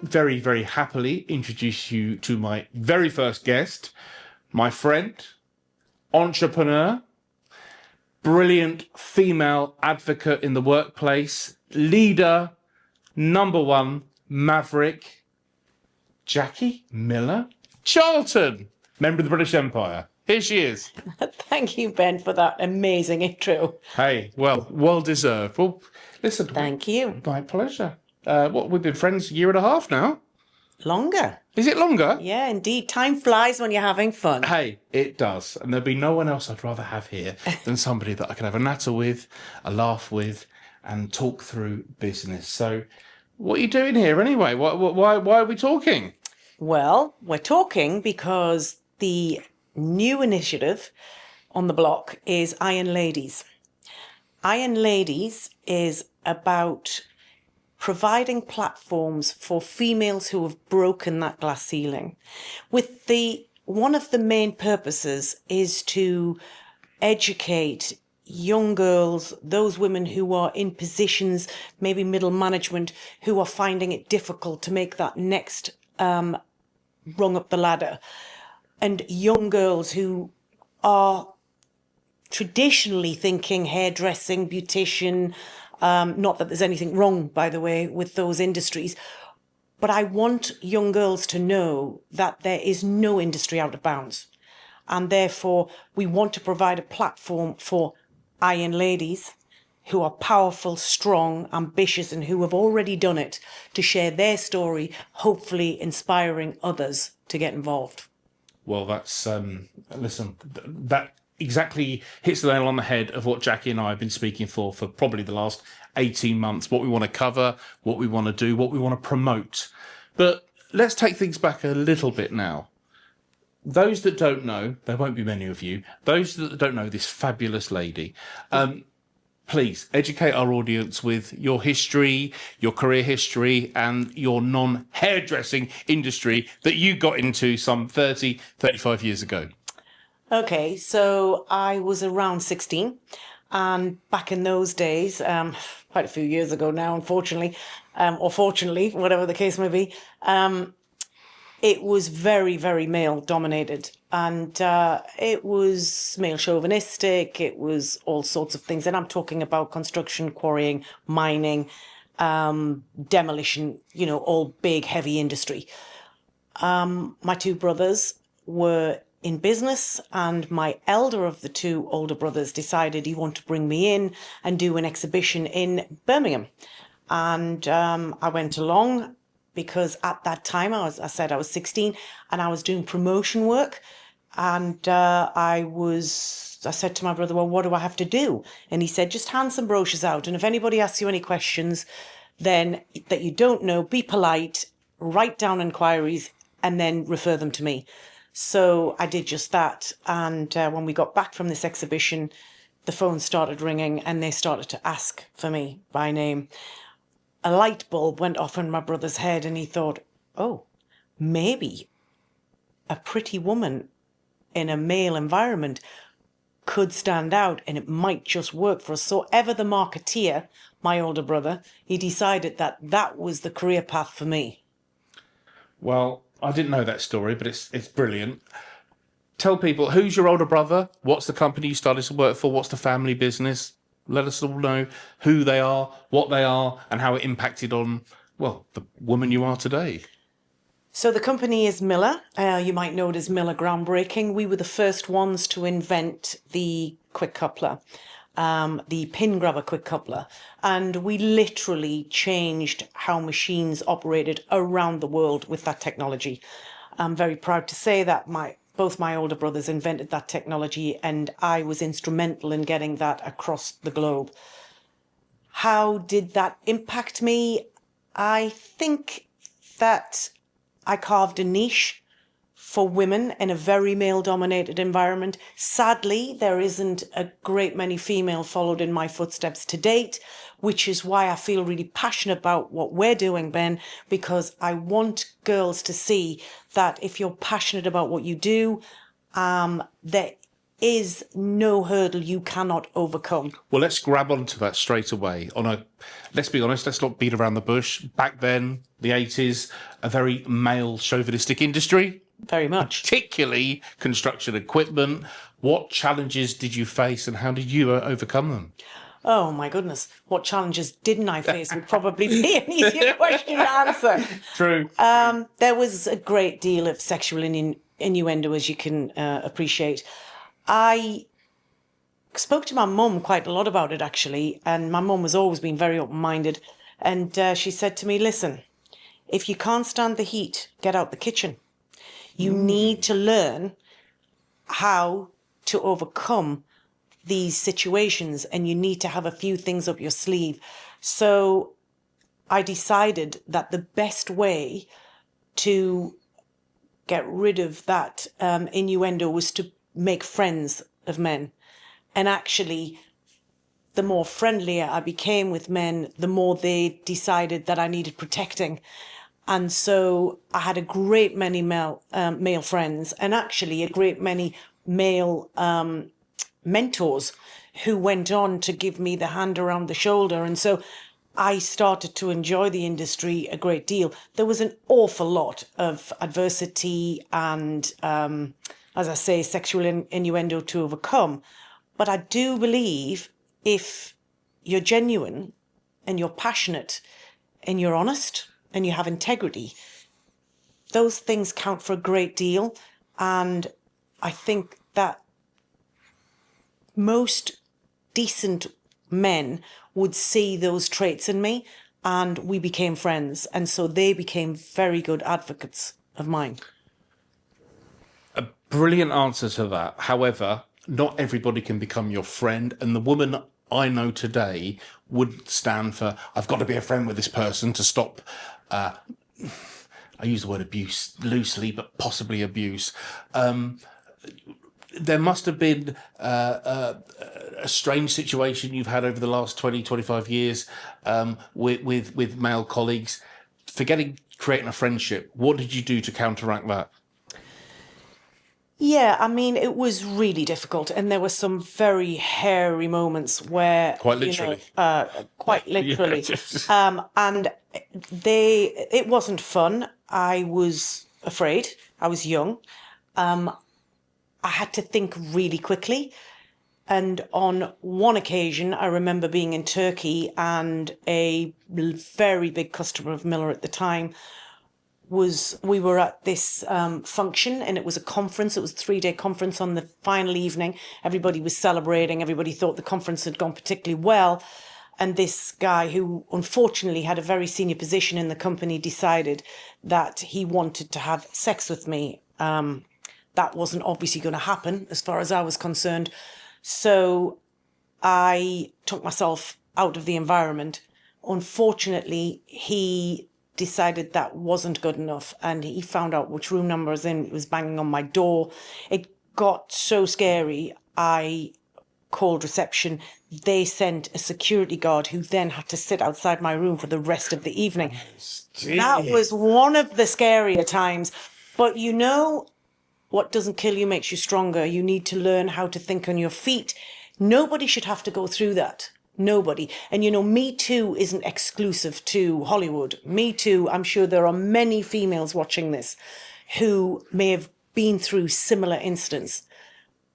very, very happily introduce you to my very first guest, my friend, entrepreneur, brilliant female advocate in the workplace, leader, number one, maverick, Jacqui Miller-Charlton, member of the British Empire. Here she is. Thank you, Ben, for that amazing intro. Hey, well deserved. Well, listen. Thank you. My pleasure. We've been friends a year and a half now. Longer. Is it longer? Yeah, indeed. Time flies when you're having fun. Hey, it does. And there'd be no one else I'd rather have here than somebody that I can have a natter with, a laugh with, and talk through business. So what are you doing here anyway? Why are we talking? Well, we're talking because the new initiative on the block is Iron Ladies. Iron Ladies is about providing platforms for females who have broken that glass ceiling. One of the main purposes is to educate young girls, those women who are in positions, maybe middle management, who are finding it difficult to make that next rung up the ladder. And young girls who are traditionally thinking hairdressing, beautician, not that there's anything wrong, by the way, with those industries, but I want young girls to know that there is no industry out of bounds. And therefore, we want to provide a platform for Iron Ladies who are powerful, strong, ambitious, and who have already done it to share their story, hopefully inspiring others to get involved. Well, that's, listen, that exactly hits the nail on the head of what Jacqui and I have been speaking for probably the last 18 months, what we want to cover, what we want to do, what we want to promote. But let's take things back a little bit now. Those that don't know, there won't be many of you, those that don't know this fabulous lady, please educate our audience with your history, your career history, and your non-hairdressing industry that you got into some 30, 35 years ago. Okay, so I was around 16, and back in those days, quite a few years ago now, unfortunately, or fortunately, whatever the case may be, it was very, very male dominated, and it was male chauvinistic, it was all sorts of things, and I'm talking about construction, quarrying, mining, demolition, all big, heavy industry. My two brothers were in business, and my elder of the two older brothers decided he wanted to bring me in and do an exhibition in Birmingham. And I went along because at that time, I said I was 16 and I was doing promotion work. And I said to my brother, well, what do I have to do? And he said, just hand some brochures out. And if anybody asks you any questions, then that you don't know, be polite, write down inquiries, and then refer them to me. So I did just that. And when we got back from this exhibition, the phone started ringing and they started to ask for me by name. A light bulb went off in my brother's head and he thought, oh, maybe a pretty woman in a male environment could stand out and it might just work for us. So ever the marketeer, my older brother, he decided that that was the career path for me. Well, I didn't know that story, but it's brilliant. Tell people, who's your older brother? What's the company you started to work for? What's the family business? Let us all know who they are, what they are, and how it impacted on, well, the woman you are today. So the company is Miller. You might know it as Miller Groundbreaking. We were the first ones to invent the quick coupler, the pin grabber quick coupler. And we literally changed how machines operated around the world with that technology. I'm very proud to say that both my older brothers invented that technology and I was instrumental in getting that across the globe. How did that impact me? I think that I carved a niche for women in a very male-dominated environment. Sadly, there isn't a great many female followed in my footsteps to date, which is why I feel really passionate about what we're doing, Ben, because I want girls to see that if you're passionate about what you do, there is no hurdle you cannot overcome. Well, let's grab onto that straight away. Let's be honest, let's not beat around the bush. Back then, the 80s, a very male chauvinistic industry, Very much. particularly construction equipment. What challenges did you face and how did you overcome them? Oh my goodness, what challenges didn't I face would probably be an easier question to answer. True. There was a great deal of sexual innuendo, as you can appreciate. I spoke to my mum quite a lot about it, actually, and my mum has always been very open-minded. And she said to me, listen, if you can't stand the heat, get out the kitchen. You need to learn how to overcome these situations, and you need to have a few things up your sleeve. So I decided that the best way to get rid of that innuendo was to make friends of men. And actually, the more friendlier I became with men, the more they decided that I needed protecting. And so I had a great many male friends, and actually a great many male mentors who went on to give me the hand around the shoulder. And so I started to enjoy the industry a great deal. There was an awful lot of adversity and, as I say, sexual innuendo to overcome. But I do believe if you're genuine and you're passionate and you're honest and you have integrity, those things count for a great deal. And I think that most decent men would see those traits in me, and we became friends. And so they became very good advocates of mine. A brilliant answer to that. However, not everybody can become your friend. And the woman I know today would stand for, I've got to be a friend with this person to stop, I use the word abuse loosely, but possibly abuse. There must have been a strange situation you've had over the last 20, 25 years with male colleagues. Forgetting creating a friendship, what did you do to counteract that? Yeah, I mean, it was really difficult. And there were some very hairy moments where... Quite literally. Quite literally. Yeah. And it wasn't fun. I was afraid. I was young. I had to think really quickly. And on one occasion, I remember being in Turkey, and a very big customer of Miller at the time we were at this function, and it was a conference. It was a 3-day conference. On the final evening, everybody was celebrating. Everybody thought the conference had gone particularly well. And this guy, who unfortunately had a very senior position in the company, decided that he wanted to have sex with me. That wasn't obviously going to happen as far as I was concerned. So I took myself out of the environment. Unfortunately, he decided that wasn't good enough, and he found out which room number I was in. It was banging on my door. It got so scary. I called reception. They sent a security guard who then had to sit outside my room for the rest of the evening. That was one of the scarier times. But you know, what doesn't kill you makes you stronger. You need to learn how to think on your feet. Nobody should have to go through that. Nobody. And you know, Me Too isn't exclusive to Hollywood. Me Too, I'm sure there are many females watching this who may have been through similar incidents.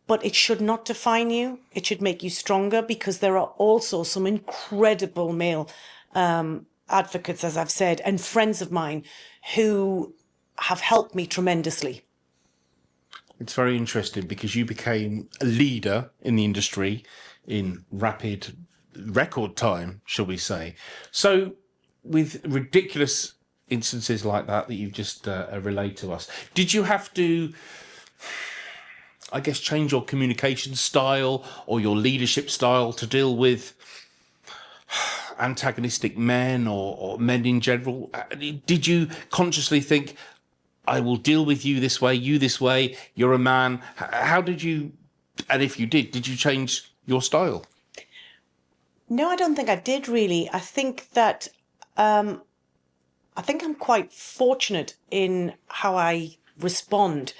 But it should not define you. It should make you stronger, because there are also some incredible male advocates, as I've said, and friends of mine who have helped me tremendously. It's very interesting because you became a leader in the industry in rapid record time, shall we say. So with ridiculous instances like that you've just relayed to us, did you have to, I guess, change your communication style or your leadership style to deal with antagonistic men or men in general? Did you consciously think, I will deal with you this way, you're a man? How did you, and if you did you change your style? No, I don't think I did, really. I think that I'm quite fortunate in how I respond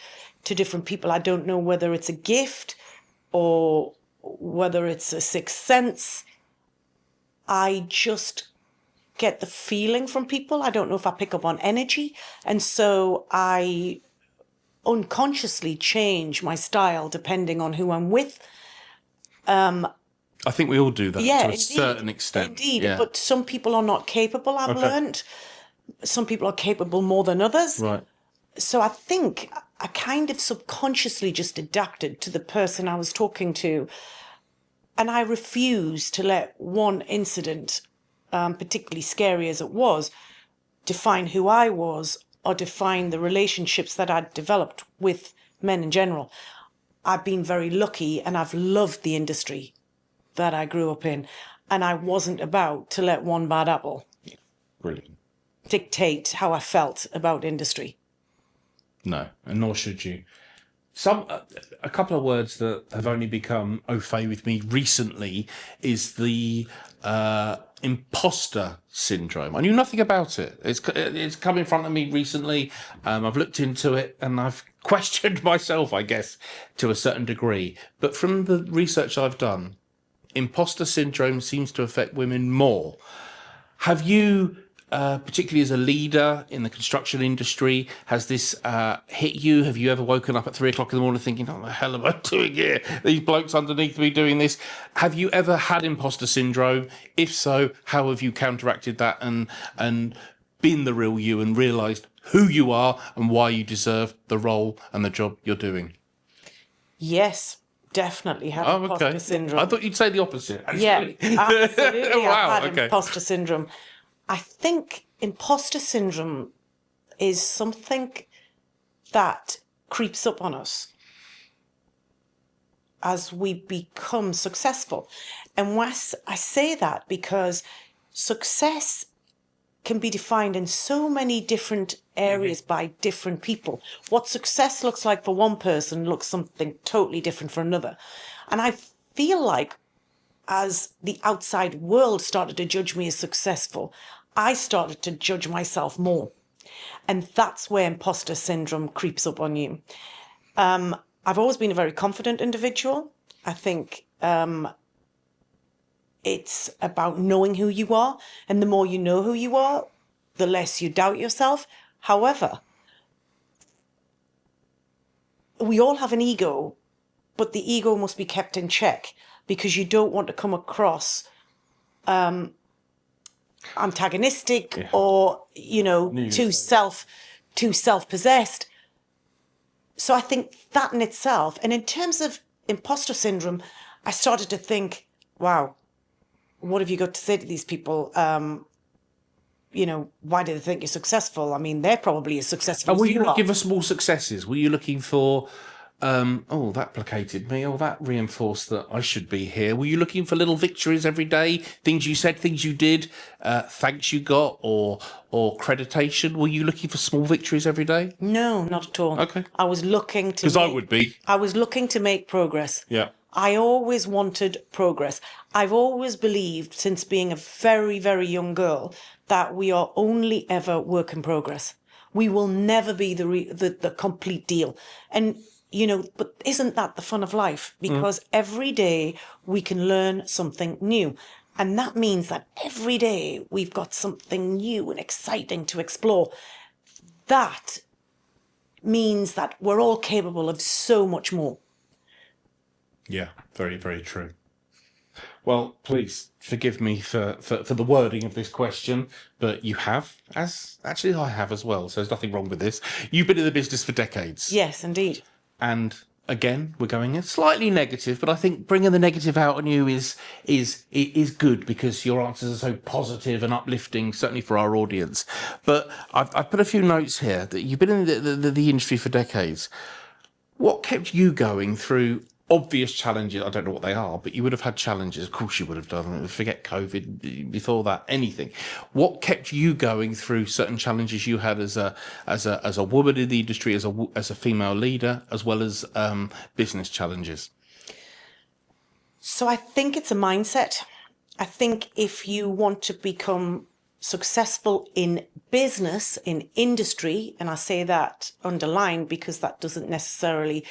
to different people. I don't know whether it's a gift or whether it's a sixth sense. I just get the feeling from people. I don't know if I pick up on energy. And so I unconsciously change my style depending on who I'm with. I think we all do that to a indeed, certain extent. Indeed, Yeah. but some people are not capable, I've learned. Some people are capable more than others. Right. So I think I kind of subconsciously just adapted to the person I was talking to. And I refused to let one incident, particularly scary as it was, define who I was or define the relationships that I'd developed with men in general. I've been very lucky and I've loved the industry that I grew up in. And I wasn't about to let one bad apple Brilliant. dictate how I felt about industry. No, and nor should you. A couple of words that have only become au fait with me recently is the imposter syndrome. I knew nothing about it. It's come in front of me recently. I've looked into it and I've questioned myself, I guess, to a certain degree. But from the research I've done, imposter syndrome seems to affect women more. Have you, particularly as a leader in the construction industry, has this hit you? Have you ever woken up at 3 o'clock in the morning thinking, "Oh, the hell am I doing here? These blokes underneath me doing this." Have you ever had imposter syndrome? If so, how have you counteracted that and been the real you and realised who you are and why you deserve the role and the job you're doing? Yes, definitely had imposter syndrome. I thought you'd say the opposite. Yeah, absolutely. Wow, I've had okay. imposter syndrome. I think imposter syndrome is something that creeps up on us as we become successful. And Wes, I say that because success can be defined in so many different areas by different people. What success looks like for one person looks something totally different for another. And I feel like as the outside world started to judge me as successful, I started to judge myself more. And that's where imposter syndrome creeps up on you. I've always been a very confident individual. I think it's about knowing who you are. And the more you know who you are, the less you doubt yourself. However, we all have an ego, but the ego must be kept in check because you don't want to come across antagonistic or, too self-possessed. So I think that in itself, and in terms of imposter syndrome, I started to think, wow, what have you got to say to these people? Why do they think you're successful? I mean, they're probably as successful as you are. Were you looking for small successes? Were you looking for, that placated me, or that reinforced that I should be here? Were you looking for little victories every day? Things you said, things you did, thanks you got, or creditation? Were you looking for small victories every day? No, not at all. Okay. I was looking to... Because I would be. I was looking to make progress. Yeah. I always wanted progress. I've always believed, since being a very, very young girl, that we are only ever work in progress. We will never be the complete deal. And, but isn't that the fun of life? Because every day we can learn something new. And that means that every day we've got something new and exciting to explore. That means that we're all capable of so much more. Yeah, very, very true. Well, please forgive me for the wording of this question, but you have, as actually I have as well, so there's nothing wrong with this. You've been in the business for decades. Yes, indeed. And again, we're going slightly negative, but I think bringing the negative out on you is good because your answers are so positive and uplifting, certainly for our audience. But I've put a few notes here that you've been in the industry for decades. What kept you going through obvious challenges? I don't know what they are, but you would have had challenges. Of course you would have done. Forget COVID, before that, anything. What kept you going through certain challenges you had as a woman in the industry, as a female leader, as well as business challenges? So I think it's a mindset. I think if you want to become successful in business, in industry, and I say that underlined because that doesn't necessarily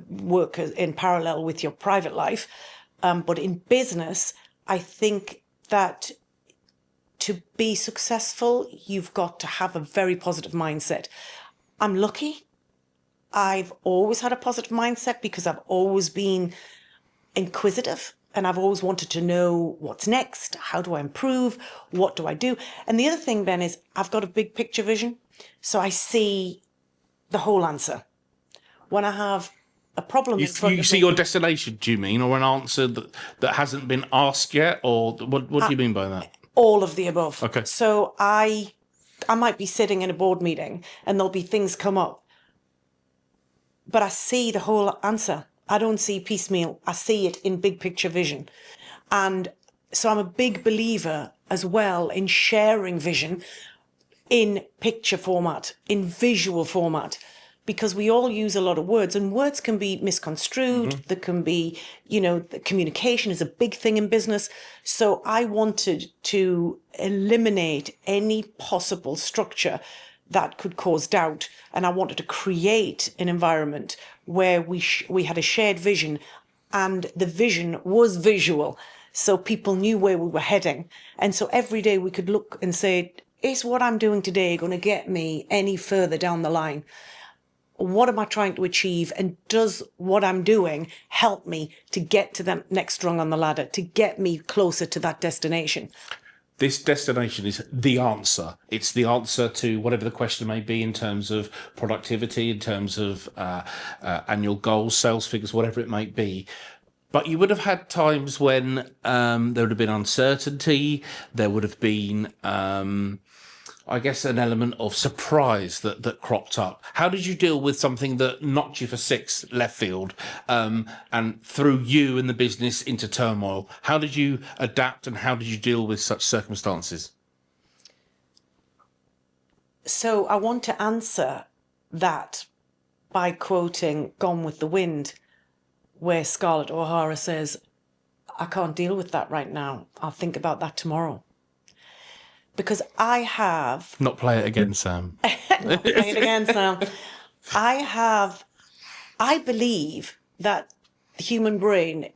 work in parallel with your private life, but in business, I think that to be successful, you've got to have a very positive mindset. I'm lucky. I've always had a positive mindset because I've always been inquisitive and I've always wanted to know what's next. How do I improve? What do I do? And the other thing, Ben, is I've got a big picture vision. So I see the whole answer. When I have a problem in front You of see me, your destination, do you mean, or an answer that hasn't been asked yet, or what do you mean by that? all of the above. Okay. So I might be sitting in a board meeting and there'll be things come up, but I see the whole answer. I don't see piecemeal. I see it in big picture vision. And so I'm a big believer as well in sharing vision in picture format, in visual format, because we all use a lot of words and words can be misconstrued. There can be, the communication is a big thing in business. So I wanted to eliminate any possible structure that could cause doubt. And I wanted to create an environment where we had a shared vision and the vision was visual. So people knew where we were heading. And so every day we could look and say, is what I'm doing today going to get me any further down the line? What am I trying to achieve? And does what I'm doing help me to get to the next rung on the ladder, to get me closer to that destination? This destination is the answer. It's the answer to whatever the question may be in terms of productivity, in terms of annual goals, sales figures, whatever it might be. But you would have had times when there would have been uncertainty. There would have been, I guess, an element of surprise that cropped up. How did you deal with something that knocked you for six left field and threw you and the business into turmoil? How did you adapt and how did you deal with such circumstances? So I want to answer that by quoting Gone with the Wind, where Scarlett O'Hara says, I can't deal with that right now. I'll think about that tomorrow. Because I have... Not play it again, Sam. Not play it again, Sam. I believe that the human brain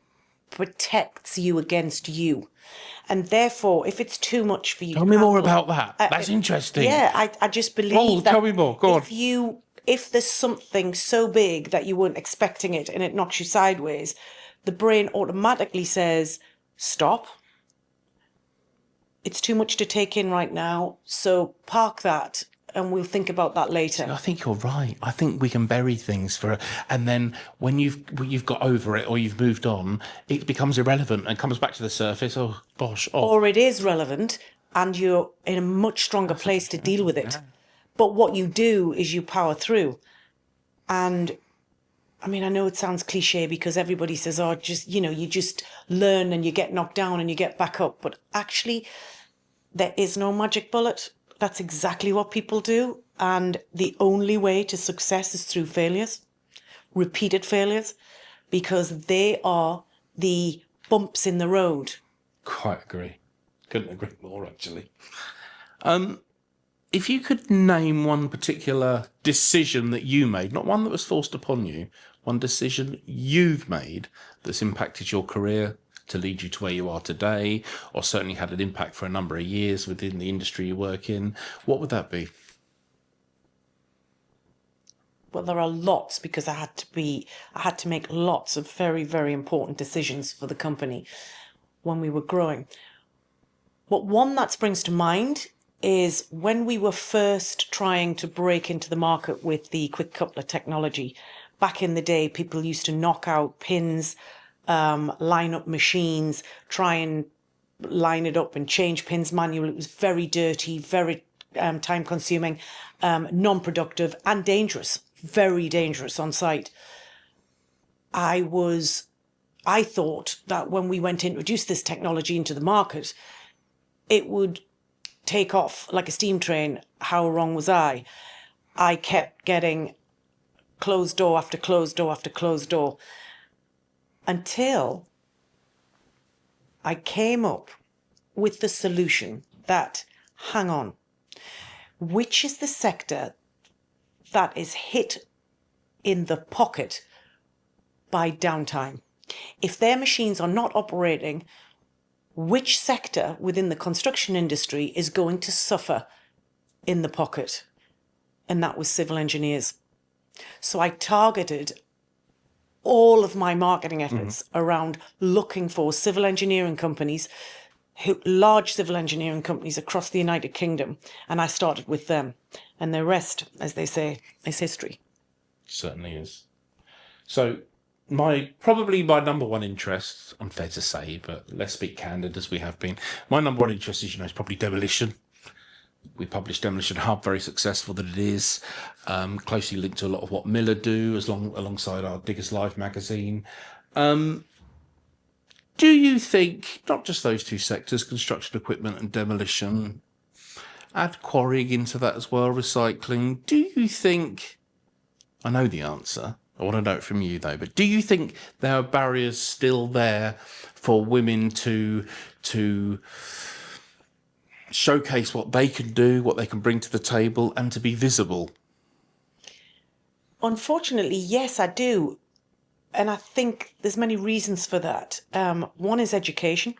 protects you against you. And therefore, if it's too much for you... Tell me more about that. That's interesting. Yeah, I just believe that... tell me more. Go on. If there's something so big that you weren't expecting it and it knocks you sideways, the brain automatically says, stop. It's too much to take in right now, so park that and we'll think about that later. I think you're right. I think we can bury things and then when you've got over it or you've moved on, it becomes irrelevant and comes back to the surface. Oh, gosh. Oh. Or it is relevant and you're in a much stronger place to deal with it. Yeah. But what you do is you power through. And I mean, I know it sounds cliche because everybody says, oh, you just learn and you get knocked down and you get back up. But actually, there is no magic bullet. That's exactly what people do. And the only way to success is through failures, repeated failures, because they are the bumps in the road. Quite agree. Couldn't agree more, actually. If you could name one particular decision that you made, not one that was forced upon you, one decision you've made that's impacted your career to lead you to where you are today, or certainly had an impact for a number of years within the industry you work in, what would that be? Well, there are lots because I had to make lots of very, very important decisions for the company when we were growing. But one that springs to mind is when we were first trying to break into the market with the quick coupler technology. Back in the day, people used to knock out pins, line up machines, try and line it up and change pins manually. It was very dirty, very time consuming, non-productive and dangerous, very dangerous on site. I thought that when we went to introduce this technology into the market, it would take off like a steam train. How wrong was I? I kept getting closed door after closed door after closed door until I came up with the solution that, hang on, which is the sector that is hit in the pocket by downtime? If their machines are not operating, which sector within the construction industry is going to suffer in the pocket. And that was civil engineers. So I targeted all of my marketing efforts around looking for civil engineering companies, large civil engineering companies across the United Kingdom. And I started with them. And the rest, as they say, is history. Certainly is. So probably my number one interest, unfair to say, but let's be candid as we have been. My number one interest is probably demolition. We published Demolition Hub, very successful that it is, closely linked to a lot of what Miller do, alongside our Diggers Live magazine. Do you think, not just those two sectors, construction equipment and demolition, add quarrying into that as well, recycling, do you think, I know the answer, I want to know it from you though, but do you think there are barriers still there for women to showcase what they can do, what they can bring to the table, and to be visible? Unfortunately, yes, I do. And I think there's many reasons for that. One is education.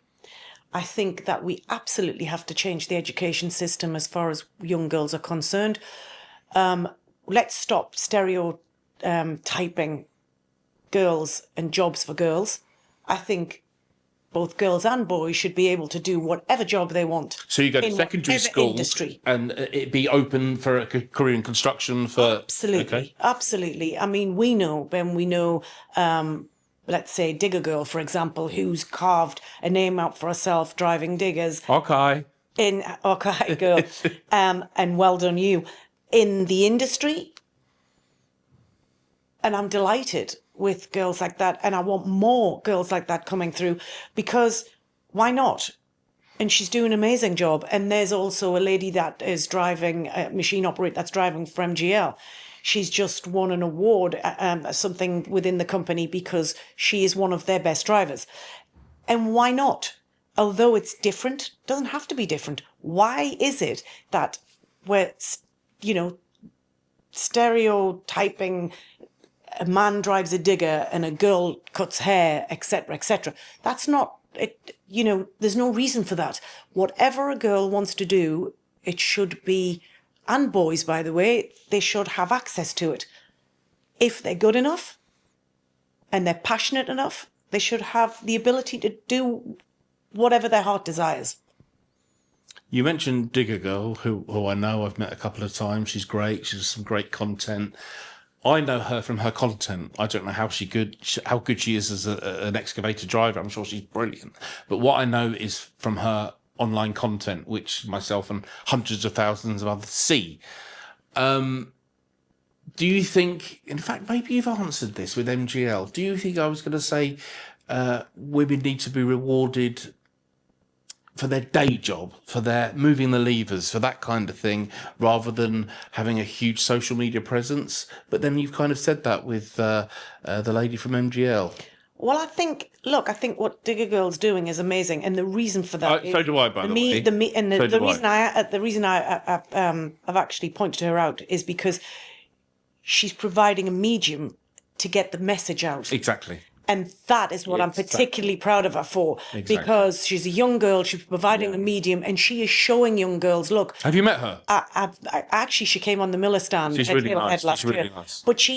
I think that we absolutely have to change the education system as far as young girls are concerned. Let's stop stereotyping girls and jobs for girls. I think both girls and boys should be able to do whatever job they want. So you go to secondary school industry, and it be open for a career in construction for... Absolutely, okay. Absolutely. I mean, we know, let's say Digger Girl, for example, who's carved a name out for herself driving diggers. Okay. Okay, girl. And well done you. In the industry, and I'm delighted with girls like that, and I want more girls like that coming through, because why not? And she's doing an amazing job. And there's also a lady that is driving a machine operator that's driving for MGL. She's just won an award, something within the company, because she is one of their best drivers. And why not? Although it's different, doesn't have to be different. Why is it that we're, stereotyping a man drives a digger and a girl cuts hair, etc., etc.? That's not it. There's no reason for that. Whatever a girl wants to do, it should be, and boys, by the way, they should have access to it. If they're good enough and they're passionate enough, they should have the ability to do whatever their heart desires. You mentioned Digger Girl, who I know, I've met a couple of times. She's great. She does some great content. I know her from her content. I don't know how good she is as an excavator driver. I'm sure she's brilliant. But what I know is from her online content, which myself and hundreds of thousands of others see. Do you think, in fact, maybe you've answered this with MGL. Do you think I was going to say women need to be rewarded for their day job, for their moving the levers, for that kind of thing, rather than having a huge social media presence? But then you've kind of said that with the lady from MGL. Well, I think what Digger Girl's doing is amazing, and the reason for that is, so do I, by the way. The reason I've actually pointed her out is because she's providing a medium to get the message out. Exactly. And that is what I'm particularly proud of her for, because she's a young girl, she's providing a medium, and she is showing young girls, look. Have you met her? Actually, she came on the Miller stand. She's really nice. She's really nice. But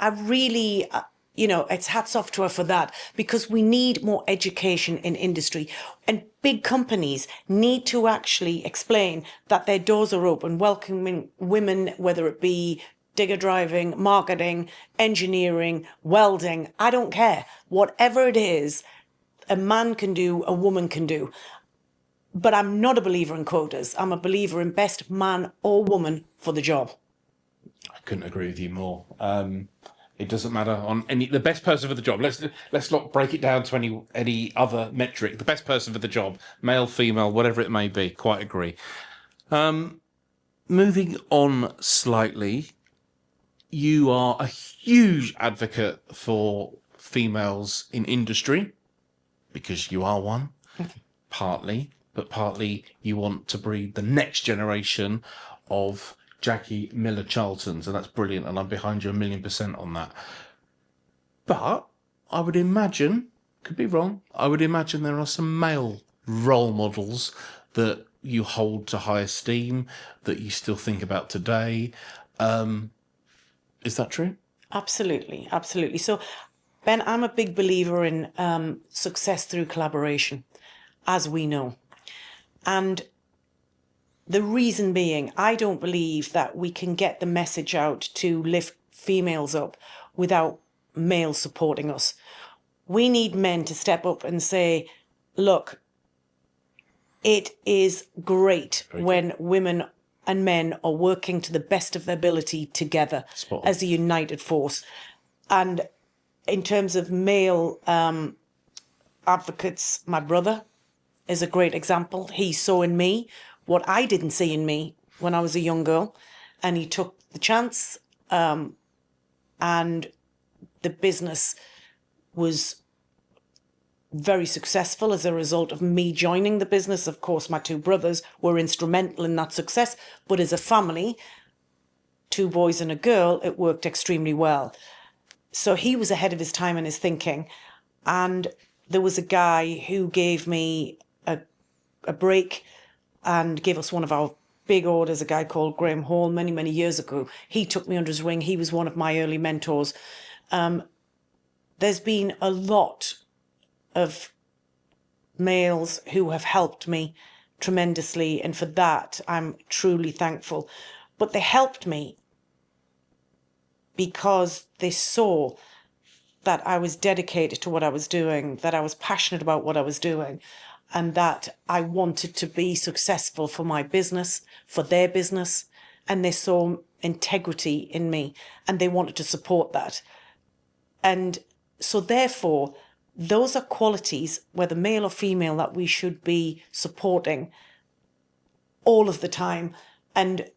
I really, it's hats off to her for that, because we need more education in industry. And big companies need to actually explain that their doors are open, welcoming women, whether it be digger driving, marketing, engineering, welding, I don't care. Whatever it is, a man can do, a woman can do. But I'm not a believer in quotas. I'm a believer in best man or woman for the job. I couldn't agree with you more. It doesn't matter on the best person for the job. Let's not break it down to any other metric. The best person for the job, male, female, whatever it may be. Quite agree. Moving on slightly. You are a huge advocate for females in industry, because you are one, partly you want to breed the next generation of Jacqui Miller-Charltons, and that's brilliant, and I'm behind you 1,000,000% on that. But I would imagine could be wrong. I would imagine there are some male role models that you hold to high esteem, that you still think about today. Is that true? Absolutely, absolutely. So, Ben, I'm a big believer in success through collaboration, as we know. And the reason being, I don't believe that we can get the message out to lift females up without males supporting us. We need men to step up and say, look, it is great when women and men are working to the best of their ability together as a united force. And in terms of male advocates, my brother is a great example. He saw in me what I didn't see in me when I was a young girl, and he took the chance, and the business was very successful as a result of me joining the business. Of course, my two brothers were instrumental in that success, but as a family, 2 boys and a girl, it worked extremely well. So he was ahead of his time in his thinking, and there was a guy who gave me a break and gave us one of our big orders, a guy called Graham Hall, many, many years ago. He took me under his wing. He was one of my early mentors. There's been a lot of males who have helped me tremendously, and for that I'm truly thankful. But they helped me because they saw that I was dedicated to what I was doing, that I was passionate about what I was doing, and that I wanted to be successful for my business, for their business, and they saw integrity in me, and they wanted to support that. And so therefore, those are qualities, whether male or female, that we should be supporting all of the time. And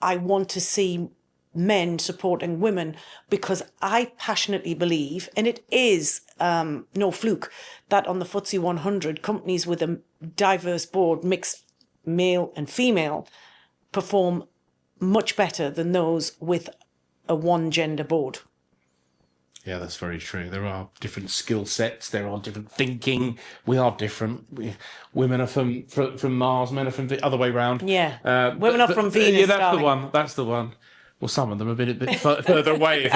I want to see men supporting women, because I passionately believe, and it is no fluke, that on the FTSE 100, companies with a diverse board, mixed male and female, perform much better than those with a one gender board. Yeah, that's very true. There are different skill sets. There are different thinking. We are different. Women are from Mars. Men are from the other way round. Yeah, women are from Venus. Yeah, that's darling. the one. That's the one. Well, some of them have been a bit further away,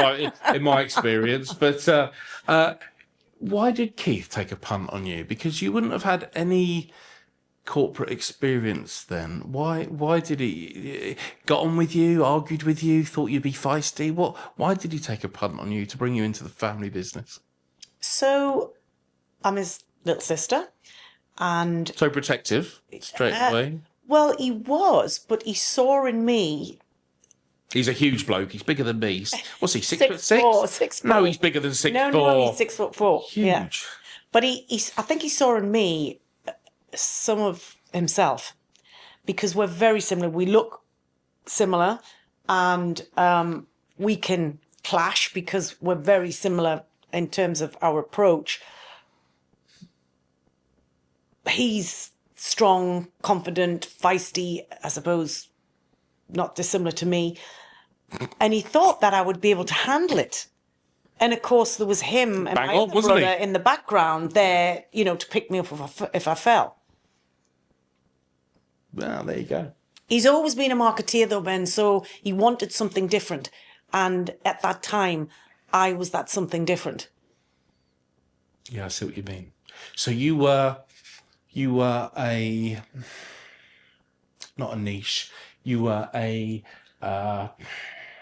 in my experience. But why did Keith take a punt on you? Because you wouldn't have had any corporate experience then. Why did he got on with you, argued with you, thought you'd be feisty? Why did he take a punt on you to bring you into the family business? So I'm his little sister, and So protective straight away. Well, he was, but he saw in me. He's a huge bloke. He's bigger than me. What's he, 6'6"? 6'4". No, he's bigger than 6'4". No, he's 6'4". Huge. Yeah. But I think he saw in me some of himself, because we're very similar. We look similar, and we can clash because we're very similar in terms of our approach. He's strong, confident, feisty, I suppose, not dissimilar to me. And he thought that I would be able to handle it. And of course, there was him and my other brother in the background there, to pick me up if I fell. Well, there you go. He's always been a marketeer, though, Ben, so he wanted something different. And at that time, I was that something different. Yeah, I see what you mean. So you were not a niche. You were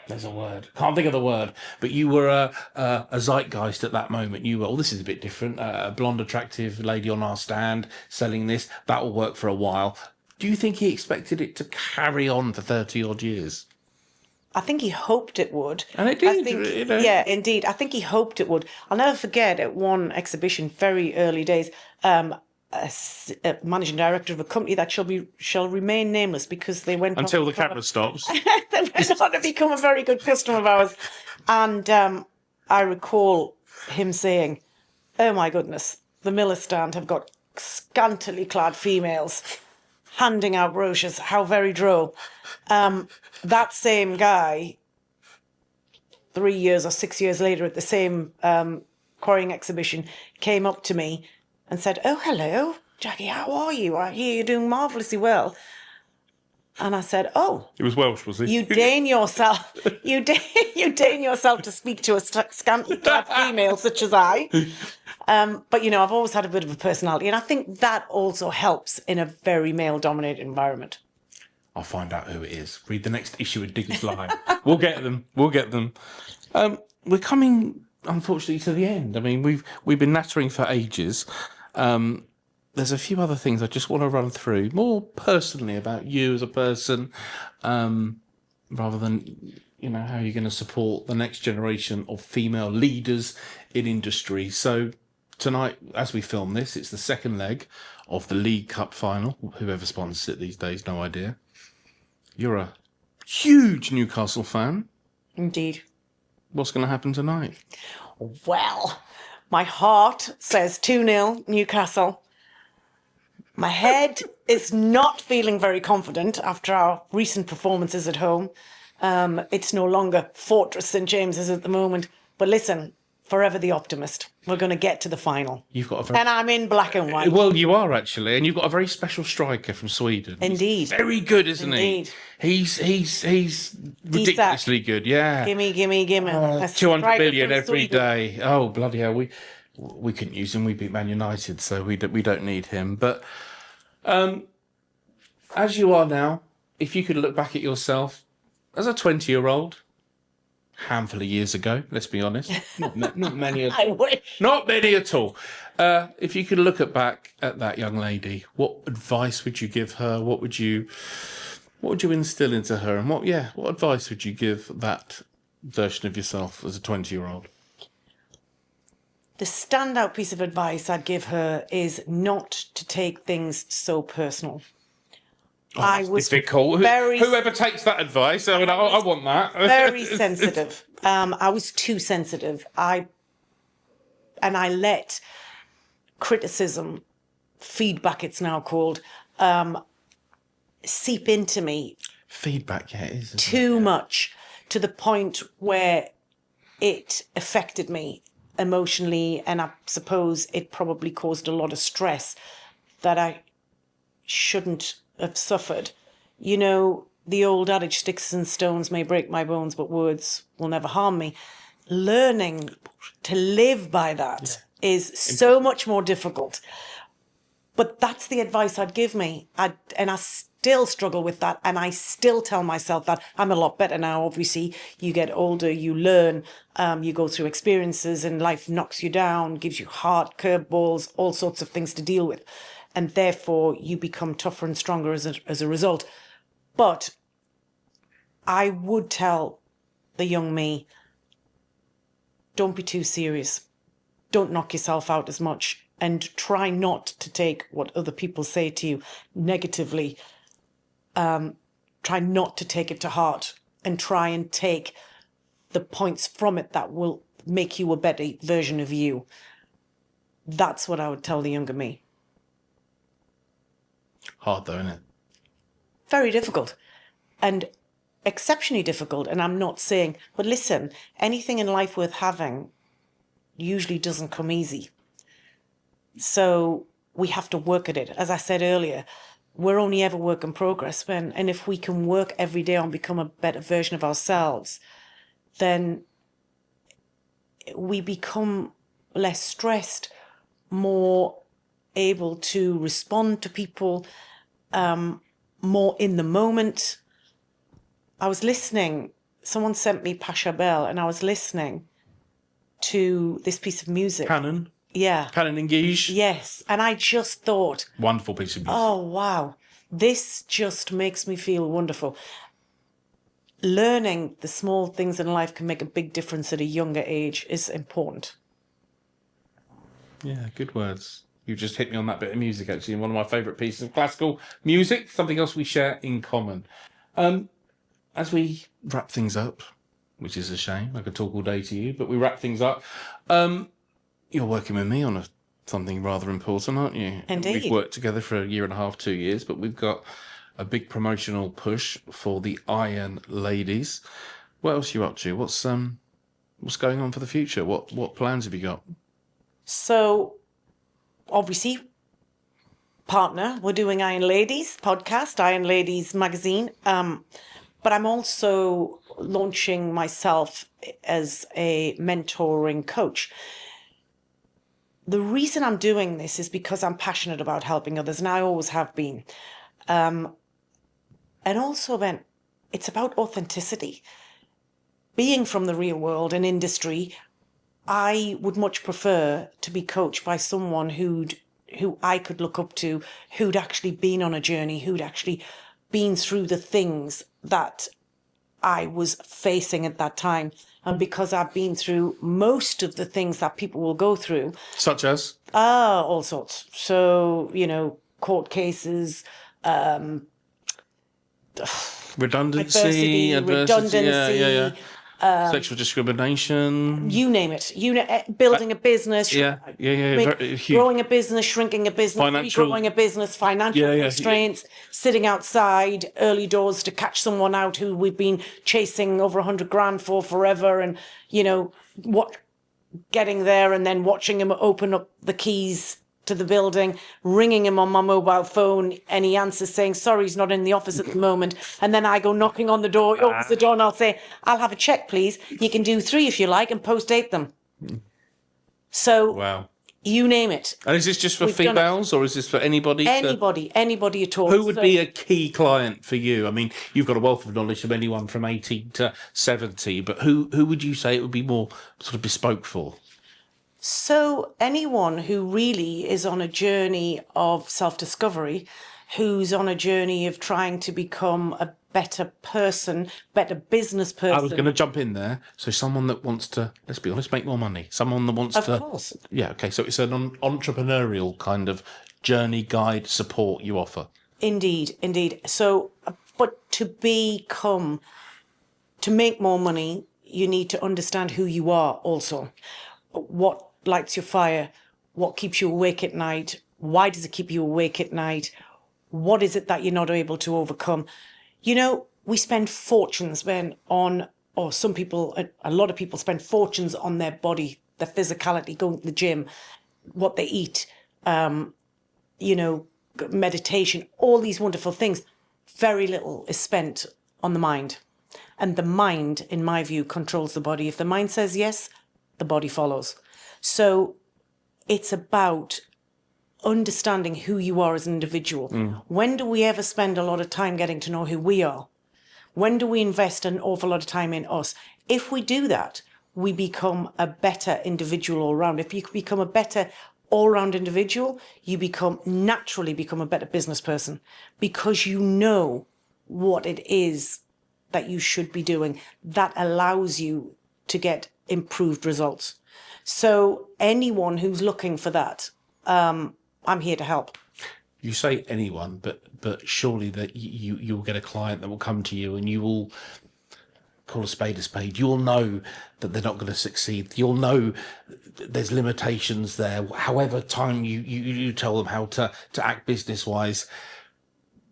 there's a word. Can't think of the word. But you were a zeitgeist at that moment. You were, this is a bit different. A blonde, attractive lady on our stand selling this. That will work for a while. Do you think he expected it to carry on for 30 odd years? I think he hoped it would. And it did. Yeah, indeed. I think he hoped it would. I'll never forget at one exhibition, very early days, a managing director of a company that shall remain nameless because they went until the camera stops. They went on to become a very good customer of ours. And I recall him saying, "Oh my goodness, the Miller stand have got scantily clad females handing out brochures. How very droll." That same guy, 3 years or 6 years later at the same quarrying exhibition came up to me and said, "Oh, hello, Jacqui, how are you? I hear you're doing marvellously well." And I said, "Oh, It was Welsh, was he? you deign yourself, you deign yourself to speak to a scantily clad female such as I." But, you know, I've always had a bit of a personality, and I think that also helps in a very male-dominated environment. I'll find out who it is. Read the next issue of Digger's Line. We'll get them. We'll get them. We're coming, unfortunately, to the end. I mean, we've been nattering for ages. There's a few other things I just want to run through, more personally about you as a person, rather than, you know, how you're going to support the next generation of female leaders in industry. So tonight, as we film this, it's the second leg of the League Cup final. Whoever sponsors it these days, no idea. You're a huge Newcastle fan. Indeed. What's going to happen tonight? Well, my heart says 2-0 Newcastle. My head is not feeling very confident after our recent performances at home. It's no longer Fortress St James's at the moment. But listen, forever the optimist. We're going to get to the final. You've got a very... And I'm in black and white. Well, you are actually, and you've got a very special striker from Sweden. Indeed. He's very good, isn't Indeed. he? He's ridiculously good. Yeah. Gimme. 200 million every day. Oh, bloody hell! We couldn't use him. We beat Man United, so we don't need him. But as you are now, if you could look back at yourself as a 20-year-old, handful of years ago, let's be honest, not many. I wish. Not many at all. If you could look back at that young lady, what advice would you give her? What would you instill into her? And what advice would you give that version of yourself as a 20-year-old? The standout piece of advice I'd give her is not to take things so personal. Oh, I was difficult. Whoever takes that advice, I want that. Very sensitive. I was too sensitive. I let criticism, feedback it's now called, seep into me. Feedback, yeah, it is. Too much, to the point where it affected me emotionally, and I suppose it probably caused a lot of stress that I shouldn't have suffered. You know, the old adage, sticks and stones may break my bones, but words will never harm me. Learning to live by that is so much more difficult. But that's the advice I'd give me. And I still struggle with that. And I still tell myself that I'm a lot better now. Obviously, you get older, you learn, you go through experiences, and life knocks you down, gives you hard curveballs, all sorts of things to deal with. And therefore, you become tougher and stronger as a result. But I would tell the young me, don't be too serious. Don't knock yourself out as much. And try not to take what other people say to you negatively. Try not to take it to heart. And try and take the points from it that will make you a better version of you. That's what I would tell the younger me. Hard though, isn't it? Very difficult. And exceptionally difficult. And I'm not saying, but listen, anything in life worth having usually doesn't come easy. So we have to work at it. As I said earlier, we're only ever work in progress. And if we can work every day on become a better version of ourselves, then we become less stressed, more able to respond to people, more in the moment. I was listening, someone sent me Pasha Bell, and I was listening to this piece of music. Canon. Yeah. Canon and Guige. Yes. And I just thought, Wonderful piece of music. oh, wow. This just makes me feel wonderful. Learning the small things in life can make a big difference at a younger age is important. Yeah, good words. You just hit me on that bit of music, actually, one of my favourite pieces of classical music, something else we share in common. As we wrap things up, which is a shame, I could talk all day to you, but we wrap things up. You're working with me on something rather important, aren't you? Indeed. We've worked together for a year and a half, 2 years, but we've got a big promotional push for the Iron Ladies. What else are you up to? What's going on for the future? What plans have you got? So obviously, partner, we're doing Iron Ladies podcast, Iron Ladies magazine. But I'm also launching myself as a mentoring coach. The reason I'm doing this is because I'm passionate about helping others, and I always have been. And also then, it's about authenticity. Being from the real world and industry, I would much prefer to be coached by someone who I could look up to, who'd actually been on a journey, who'd actually been through the things that I was facing at that time. And because I've been through most of the things that people will go through. Such as? All sorts. So, court cases, Redundancy, redundancy, yeah. Sexual discrimination. you name it. Building a business, growing a business, shrinking a business, regrowing a business, financial constraints, sitting outside early doors to catch someone out who we've been chasing over 100 grand for forever, and getting there and then watching him open up the keys to the building, ringing him on my mobile phone, and he answers saying, sorry, he's not in the office at the moment. And then I go knocking on the door, he opens the door, and I'll say, I'll have a check, please. You can do 3 if you like, and post-date them. So, wow. You name it. And is this just for females, or is this for anybody? Anybody at all. Who would be a key client for you? I mean, you've got a wealth of knowledge of anyone from 18 to 70, but who would you say it would be more sort of bespoke for? So anyone who really is on a journey of self-discovery, who's on a journey of trying to become a better person, better business person. I was going to jump in there. So someone that wants to, let's be honest, make more money. Someone that wants to... Of course. Yeah, okay. So it's an entrepreneurial kind of journey guide support you offer. Indeed. So, but to make more money, you need to understand who you are also. What lights your fire? What keeps you awake at night? Why does it keep you awake at night? What is it that you're not able to overcome? We spend fortunes a lot of people spend fortunes on their body, their physicality, going to the gym, what they eat, meditation, all these wonderful things. Very little is spent on the mind. And the mind, in my view, controls the body. If the mind says yes, the body follows. So it's about understanding who you are as an individual. When do we ever spend a lot of time getting to know who we are? When do we invest an awful lot of time in us? If we do that, we become a better individual all round. If you become a better all-round individual, you naturally become a better business person, because you know what it is that you should be doing that allows you to get improved results. So anyone who's looking for that, I'm here to help. You say anyone, but surely that you'll get a client that will come to you and you will call a spade a spade. You'll know that they're not going to succeed. You'll know there's limitations there. However time you tell them how to act business-wise,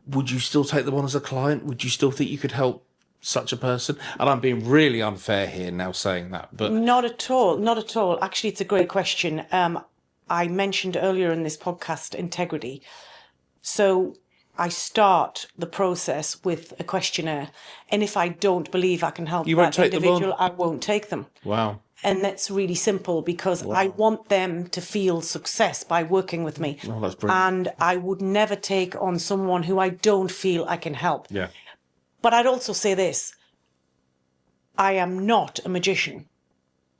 would you still take them on as a client? Would you still think you could help such a person? And I'm being really unfair here now saying that, but not at all. Actually, it's a great question. I mentioned earlier in this podcast integrity. So I start the process with a questionnaire, and if I don't believe I can help that individual, I won't take them. Wow. And that's really simple, because I want them to feel success by working with me. Oh, that's brilliant. And I would never take on someone who I don't feel I can help. Yeah. But I'd also say this. I am not a magician.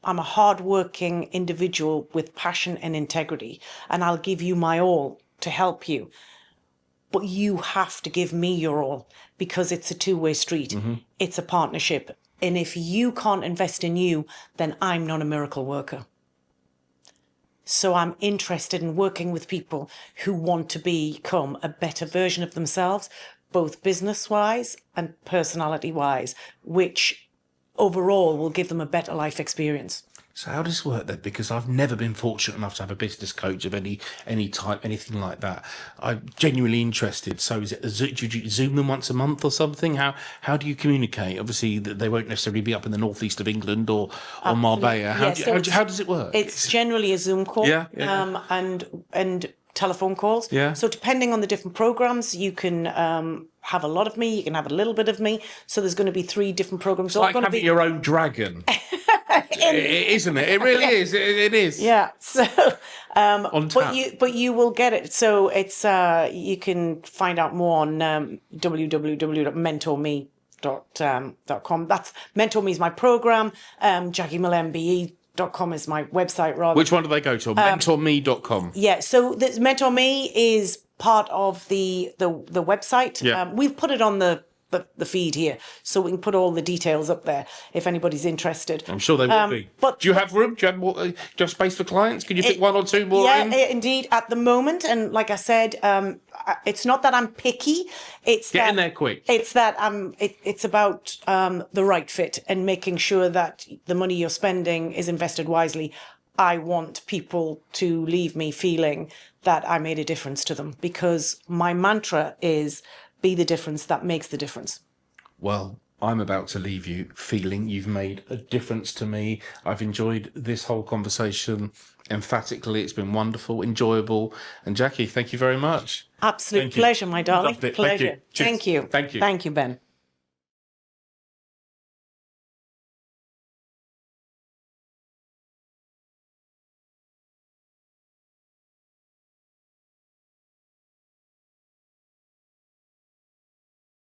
I'm a hard-working individual with passion and integrity, and I'll give you my all to help you. But you have to give me your all, because it's a two-way street. It's a partnership. And if you can't invest in you, then I'm not a miracle worker. So I'm interested in working with people who want to become a better version of themselves, both business-wise and personality-wise, which overall will give them a better life experience. So how does this work then? Because I've never been fortunate enough to have a business coach of any type, anything like that. I'm genuinely interested. So is it do you Zoom them once a month or something? How do you communicate? Obviously, they won't necessarily be up in the northeast of England or Marbella. How does it work? It's generally a Zoom call. Yeah. And telephone calls. Yeah. So depending on the different programs, you can have a lot of me, you can have a little bit of me. So there's going to be 3 different programs. It's like having your own dragon. Isn't it? It really is. It is. Yeah. So, On tap. but you will get it. So it's you can find out more on www.mentorme.com. That's Mentor Me is my program. Jacqui Miller-MBE.com is my website. Rather. Which one do they go to? Mentorme.com. Yeah. So this Mentor Me is part of the website. Yeah. We've put it on the feed here, so we can put all the details up there if anybody's interested. I'm sure they will be. But do you have room? Do you have more? Do you have space for clients? Can you fit 1 or 2 more in? Yeah, indeed. At the moment, and like I said, it's not that I'm picky. It's Get in there quick. It's that it's about the right fit and making sure that the money you're spending is invested wisely. I want people to leave me feeling that I made a difference to them, because my mantra is be the difference that makes the difference. Well, I'm about to leave you feeling you've made a difference to me. I've enjoyed this whole conversation emphatically. It's been wonderful, enjoyable. And Jacqui, thank you very much. Absolute pleasure, my darling. Loved it. Pleasure. Thank you. Thank you, Ben.